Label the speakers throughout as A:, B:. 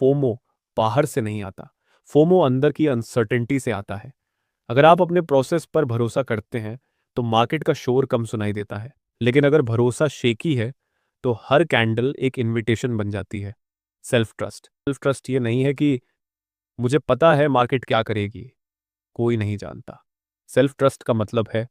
A: FOMO बाहर से नहीं आता, फोमो अंदर की अनसर्टेनिटी से आता है। अगर आप अपने प्रोसेस पर भरोसा करते हैं तो मार्केट का शोर कम सुनाई देता है, लेकिन अगर भरोसा शेकी है तो हर कैंडल एक इनविटेशन बन जाती है। सेल्फ ट्रस्ट ये नहीं है कि मुझे पता है मार्केट क्या करेगी, कोई नहीं जानता। सेल्फ ट्रस्ट का मतलब है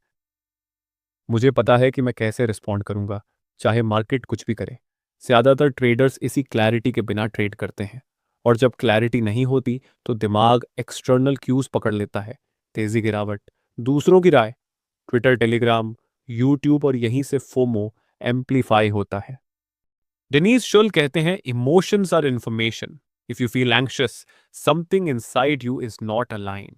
A: मुझे पता है कि मैं कैसे रिस्पॉन्ड करूंगा, चाहे मार्केट कुछ भी करे। ज़्यादातर ट्रेडर्स इसी क्लैरिटी के बिना ट्रेड करते हैं, और जब क्लैरिटी नहीं होती तो दिमाग एक्सटर्नल क्यूज पकड़ लेता है। तेजी, गिरावट, दूसरों की राय, ट्विटर, टेलीग्राम, यूट्यूब, और यहीं से फोमो एम्पलीफाई होता है। डेनीस शुल कहते हैं emotions are information. If you feel anxious, something inside you is not aligned.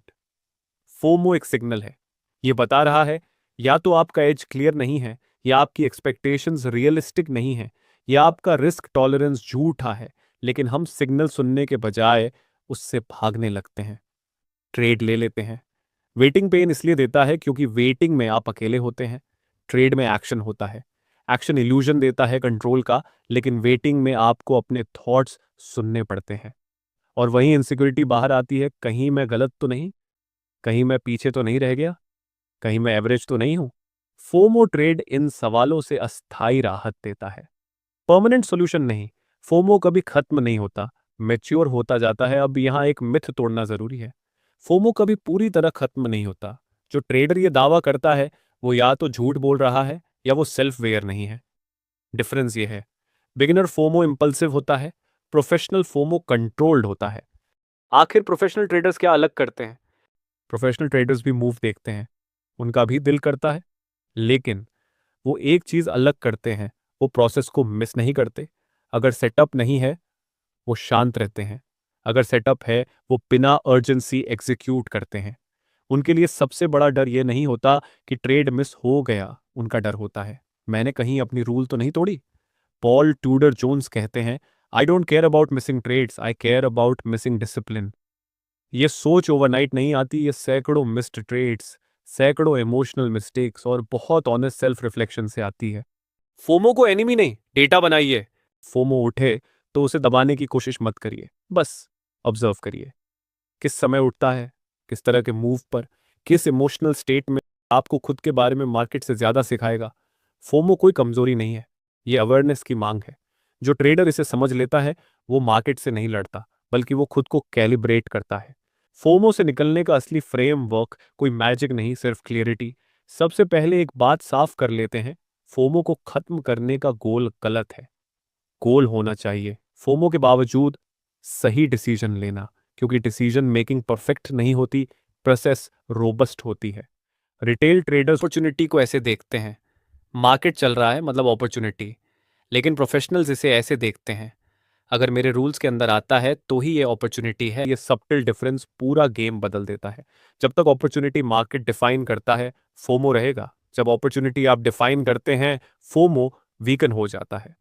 A: FOMO एक सिग्नल है, ये बता रहा है या तो आपका एज क्लियर नहीं है, या आपकी एक्सपेक्टेशंस रियलिस्टिक नहीं है, या आपका रिस्क टॉलरेंस झूठा है। लेकिन हम सिग्नल सुनने के बजाय उससे भागने लगते हैं, ट्रेड ले लेते हैं। वेटिंग पेन इसलिए देता है क्योंकि वेटिंग में आप अकेले होते हैं, ट्रेड में एक्शन होता है। एक्शन इल्यूजन देता है कंट्रोल का, लेकिन वेटिंग में आपको अपने थॉट्स सुनने पड़ते हैं। और वहीं इनसिक्योरिटी बाहर आती है, कहीं मैं गलत तो नहीं, कहीं मैं पीछे तो नहीं रह गया, कहीं मैं एवरेज तो नहीं हूं। फोमो ट्रेड इन सवालों से अस्थायी राहत देता है, परमानेंट सॉल्यूशन नहीं। फोमो कभी खत्म नहीं होता, मैच्योर होता जाता है। अब यहां एक मिथ तोड़ना जरूरी है, फोमो कभी पूरी तरह खत्म नहीं होता। जो ट्रेडर ये दावा करता है वो या तो झूठ बोल रहा है या वो सेल्फ वेयर नहीं है। डिफरेंस ये है, बिगिनर फोमो इंपल्सिव होता है, प्रोफेशनल फोमो कंट्रोल्ड होता है। आखिर प्रोफेशनल ट्रेडर्स क्या अलग करते हैं? प्रोफेशनल ट्रेडर्स भी मूव देखते हैं, उनका भी दिल करता है, लेकिन वो एक चीज अलग करते हैं, वो प्रोसेस को मिस नहीं करते। अगर सेटअप नहीं है वो शांत रहते हैं, अगर सेटअप है वो बिना अर्जेंसी एग्जीक्यूट करते हैं। उनके लिए सबसे बड़ा डर ये नहीं होता कि ट्रेड मिस हो गया, उनका डर होता है मैंने कहीं अपनी रूल तो नहीं तोड़ी। पॉल ट्यूडर जोन्स कहते हैं, I don't care about missing trades, I care about missing discipline. ये सोच ओवरनाइट नहीं आती, ये सैकड़ों मिस्ड ट्रेड्स, सैकड़ों इमोशनल मिस्टेक्स और बहुत ऑनेस्ट सेल्फ रिफ्लेक्शन से आती है। फोमो को एनिमी नहीं, डेटा बनाइए। फोमो उठे तो उसे दबाने की कोशिश मत करिए, बस ऑब्जर्व करिए, किस समय उठता है, किस तरह के मूव पर, किस इमोशनल स्टेट में। आपको खुद के बारे में मार्केट से ज्यादा सिखाएगा। फोमो कोई कमजोरी नहीं है, ये अवेयरनेस की मांग है। जो ट्रेडर इसे समझ लेता है वो मार्केट से नहीं लड़ता, बल्कि वो खुद को कैलिब्रेट करता है। फोमो से निकलने का असली फ्रेमवर्क कोई मैजिक नहीं, सिर्फ क्लियरिटी। सबसे पहले एक बात साफ कर लेते हैं, फोमो को खत्म करने का गोल गलत है। गोल होना चाहिए फोमो के बावजूद सही डिसीजन लेना, क्योंकि डिसीजन मेकिंग परफेक्ट नहीं होती, प्रोसेस रोबस्ट होती है। रिटेल ट्रेडर्स अपॉर्चुनिटी को ऐसे देखते हैं, मार्केट चल रहा है मतलब अपॉर्चुनिटी। लेकिन प्रोफेशनल्स इसे ऐसे देखते हैं, अगर मेरे रूल्स के अंदर आता है तो ही ये अपॉर्चुनिटी है। ये सबटल डिफरेंस पूरा गेम बदल देता है। जब तक अपॉर्चुनिटी मार्केट डिफाइन करता है फोमो रहेगा, जब अपॉर्चुनिटी आप डिफाइन करते हैं फोमो वीकन हो जाता है।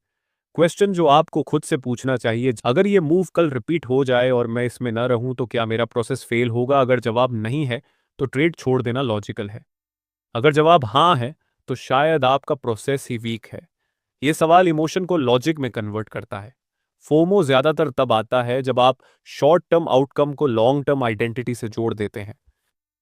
A: क्वेश्चन जो आपको खुद से पूछना चाहिए, अगर ये मूव कल रिपीट हो जाए और मैं इसमें ना रहूं तो क्या मेरा प्रोसेस फेल होगा? अगर जवाब नहीं है तो ट्रेड छोड़ देना लॉजिकल है। अगर जवाब हाँ है तो शायद आपका प्रोसेस ही वीक है। ये सवाल इमोशन को लॉजिक में कन्वर्ट करता है। फोमो ज्यादातर तब आता है जब आप शॉर्ट टर्म आउटकम को लॉन्ग टर्म आइडेंटिटी से जोड़ देते हैं।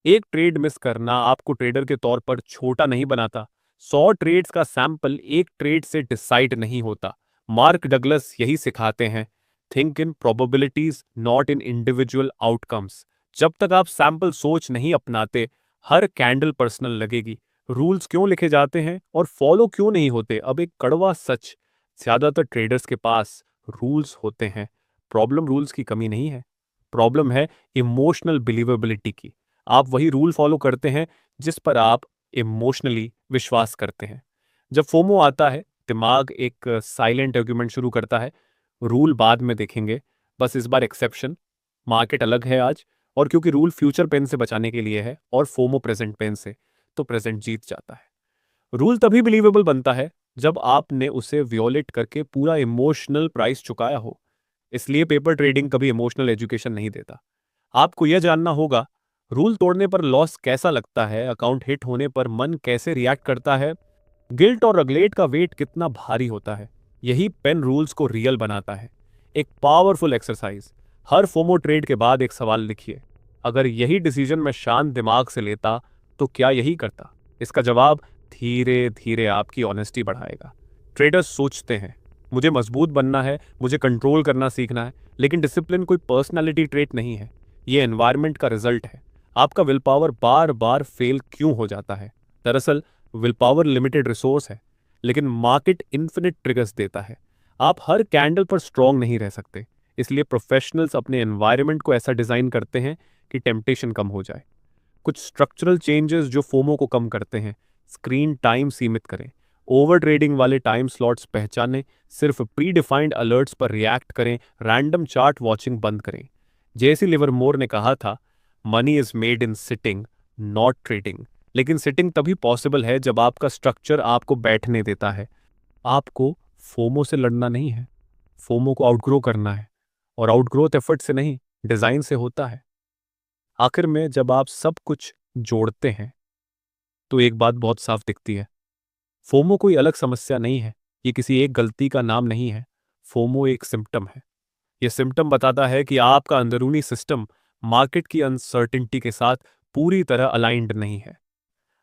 A: एक ट्रेड मिस करना आपको ट्रेडर के तौर पर छोटा नहीं बनाता। 100 ट्रेड्स का सैंपल एक ट्रेड से डिसाइड नहीं होता। मार्क डगलस यही सिखाते हैं, think in probabilities not in individual outcomes. जब तक आप सैंपल सोच नहीं अपनाते, हर कैंडल पर्सनल लगेगी। रूल्स क्यों लिखे जाते हैं और फॉलो क्यों नहीं होते? अब एक कड़वा सच, ज्यादातर ट्रेडर्स के पास रूल्स होते हैं। प्रॉब्लम रूल्स की कमी नहीं है, प्रॉब्लम है इमोशनल बिलीवेबिलिटी की। आप वही रूल फॉलो करते हैं जिस पर आप इमोशनली विश्वास करते हैं। जब फोमो आता है दिमाग एक साइलेंट आर्गुमेंट शुरू करता है, रूल बाद में देखेंगे, बस इस बार एक्सेप्शन, मार्केट अलग है आज। और क्योंकि रूल फ्यूचर पेन से बचाने के लिए है और फोमो प्रेजेंट पेन से, तो प्रेजेंट जीत जाता है। रूल तभी बिलीवेबल बनता है जब आपने उसे वियोलेट करके पूरा इमोशनल प्राइस चुकाया हो। इसलिए पेपर ट्रेडिंग कभी इमोशनल एजुकेशन नहीं देता। आपको यह जानना होगा रूल तोड़ने पर लॉस कैसा लगता है, अकाउंट हिट होने पर मन कैसे रिएक्ट करता है, गिल्ट और रगलेट का वेट कितना भारी होता है। यही पेन रूल्स को रियल बनाता है। एक पावरफुल एक्सरसाइज। हर फोमो ट्रेड के बाद एक सवाल लिखिए, अगर यही डिसीजन मैं शांत दिमाग से लेता तो क्या यही करता। इसका जवाब धीरे धीरे आपकी ऑनेस्टी बढ़ाएगा। ट्रेडर्स सोचते हैं, मुझे मजबूत बनना है, मुझे कंट्रोल करना सीखना है, लेकिन डिसिप्लिन कोई पर्सनालिटी ट्रेट नहीं है, ये एनवायरनमेंट का रिजल्ट है। आपका will power bar bar fail क्यों हो जाता है? दरअसल विल पावर लिमिटेड रिसोर्स है, लेकिन मार्केट इन्फिनिट ट्रिगर्स देता है। आप हर कैंडल पर स्ट्रांग नहीं रह सकते, इसलिए प्रोफेशनल्स अपने एनवायरनमेंट को ऐसा डिजाइन करते हैं कि टेम्पटेशन कम हो जाए। कुछ स्ट्रक्चरल चेंजेस जो फोमो को कम करते हैं: स्क्रीन टाइम सीमित करें, ओवर ट्रेडिंग वाले टाइम स्लॉट्स पहचानें, सिर्फ प्री डिफाइंड अलर्ट्स पर रिएक्ट करें, रैंडम चार्ट वॉचिंग बंद करें। जेसी लिवरमोर ने कहा था, money is made in sitting, not trading. लेकिन सिटिंग तभी पॉसिबल है जब आपका स्ट्रक्चर आपको बैठने देता है। आपको फोमो से लड़ना नहीं है, फोमो को आउटग्रो करना है, और आउटग्रोथ एफर्ट से नहीं, डिजाइन से होता है। आखिर में जब आप सब कुछ जोड़ते हैं तो एक बात बहुत साफ दिखती है, फोमो कोई अलग समस्या नहीं है, ये किसी एक गलती का नाम नहीं है। फोमो एक सिम्टम है। यह सिम्टम बताता है कि आपका अंदरूनी सिस्टम मार्केट की अनसर्टिनिटी के साथ पूरी तरह अलाइंड नहीं है।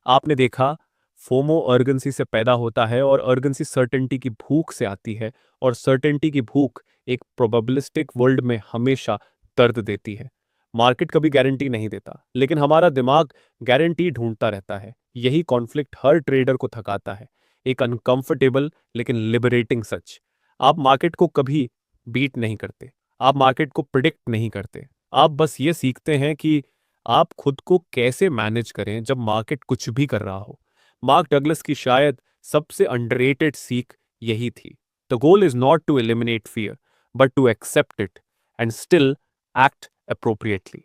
A: आपने देखा, फोमो अर्जेंसी से पैदा होता है और अर्जेंसी सर्टेनिटी की भूख से आती है, और सर्टेनिटी की भूख एक प्रोबेबिलिस्टिक वर्ल्ड में हमेशा दर्द देती है। मार्केट कभी गारंटी नहीं देता, लेकिन हमारा दिमाग गारंटी ढूंढता रहता है। यही कॉन्फ्लिक्ट हर ट्रेडर को थकाता है, एक अनकंफर्टेबल लेकिन लिबरेटिंग सच। आप मार्केट को कभी बीट नहीं करते, आप मार्केट को प्रिडिक्ट नहीं करते, आप बस ये सीखते हैं कि आप खुद को कैसे मैनेज करें जब मार्केट कुछ भी कर रहा हो। मार्क डगलस की शायद सबसे अंडररेटेड सीख यही थी, the goal is not to eliminate fear but to accept it and still act appropriately.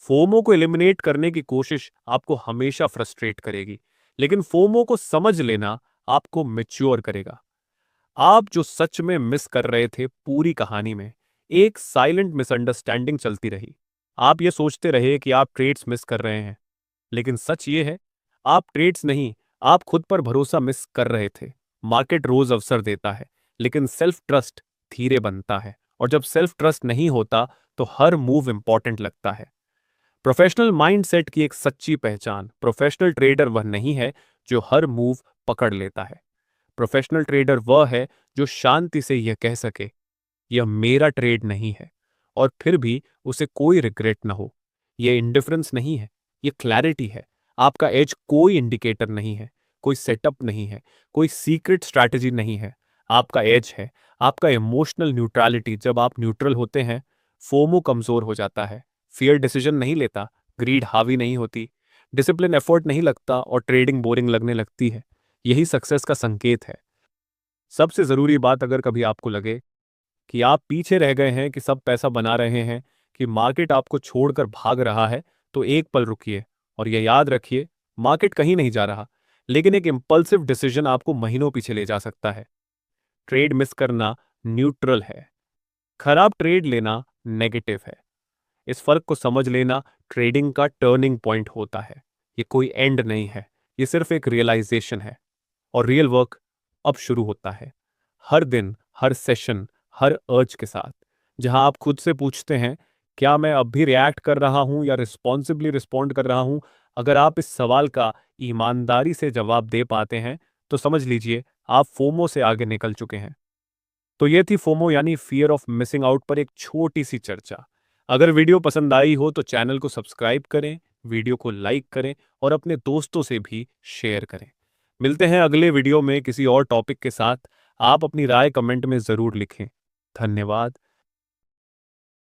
A: FOMO को एलिमिनेट करने की कोशिश आपको हमेशा फ्रस्ट्रेट करेगी, लेकिन फोमो को समझ लेना आपको मैच्योर करेगा। आप जो सच में मिस कर रहे थे पूरी कहानी में, एक साइलेंट मिसअंडरस्टैंडिंग चलती रही। आप ये सोचते रहे कि आप ट्रेड्स मिस कर रहे हैं, लेकिन सच ये है, आप ट्रेड्स नहीं, आप खुद पर भरोसा मिस कर रहे थे। मार्केट रोज अवसर देता है, लेकिन सेल्फ ट्रस्ट धीरे बनता है, और जब सेल्फ ट्रस्ट नहीं होता तो हर मूव इंपॉर्टेंट लगता है। प्रोफेशनल माइंडसेट की एक सच्ची पहचान: प्रोफेशनल ट्रेडर वह नहीं है जो हर मूव पकड़ लेता है। प्रोफेशनल ट्रेडर वह है जो शांति से यह कह सके, यह मेरा ट्रेड नहीं है, और फिर भी उसे कोई रिग्रेट न हो। यह इंडिफरेंस नहीं है, यह क्लैरिटी है। आपका एज कोई इंडिकेटर नहीं है, कोई सेटअप नहीं है, कोई सीक्रेट स्ट्रैटेजी नहीं है। आपका एज है आपका इमोशनल न्यूट्रलिटी। जब आप न्यूट्रल होते हैं, फोमो कमजोर हो जाता है, फियर डिसीजन नहीं लेता, ग्रीड हावी नहीं होती, डिसिप्लिन एफर्ट नहीं लगता, और ट्रेडिंग बोरिंग लगने लगती है। यही सक्सेस का संकेत है। सबसे जरूरी बात, अगर कभी आपको लगे कि आप पीछे रह गए हैं, कि सब पैसा बना रहे हैं, कि मार्केट आपको छोड़कर भाग रहा है, तो एक पल रुकिए और यह याद रखिए, मार्केट कहीं नहीं जा रहा, लेकिन एक इंपल्सिव डिसीजन आपको महीनों पीछे ले जा सकता है। ट्रेड मिस करना न्यूट्रल है, खराब ट्रेड लेना नेगेटिव है। इस फर्क को समझ लेना ट्रेडिंग का टर्निंग पॉइंट होता है। ये कोई एंड नहीं है, ये सिर्फ एक रियलाइजेशन है, और रियल वर्क अब शुरू होता है। हर दिन, हर सेशन, हर अर्ज के साथ, जहां आप खुद से पूछते हैं, क्या मैं अब भी रिएक्ट कर रहा हूं या रिस्पॉन्सिबली रिस्पॉन्ड कर रहा हूं? अगर आप इस सवाल का ईमानदारी से जवाब दे पाते हैं, तो समझ लीजिए आप फोमो से आगे निकल चुके हैं। तो ये थी फोमो यानी फियर ऑफ मिसिंग आउट पर एक छोटी सी चर्चा। अगर वीडियो पसंद आई हो तो चैनल को सब्सक्राइब करें, वीडियो को लाइक करें, और अपने दोस्तों से भी शेयर करें। मिलते हैं अगले वीडियो में किसी और टॉपिक के साथ। आप अपनी राय कमेंट में जरूर लिखें। धन्यवाद।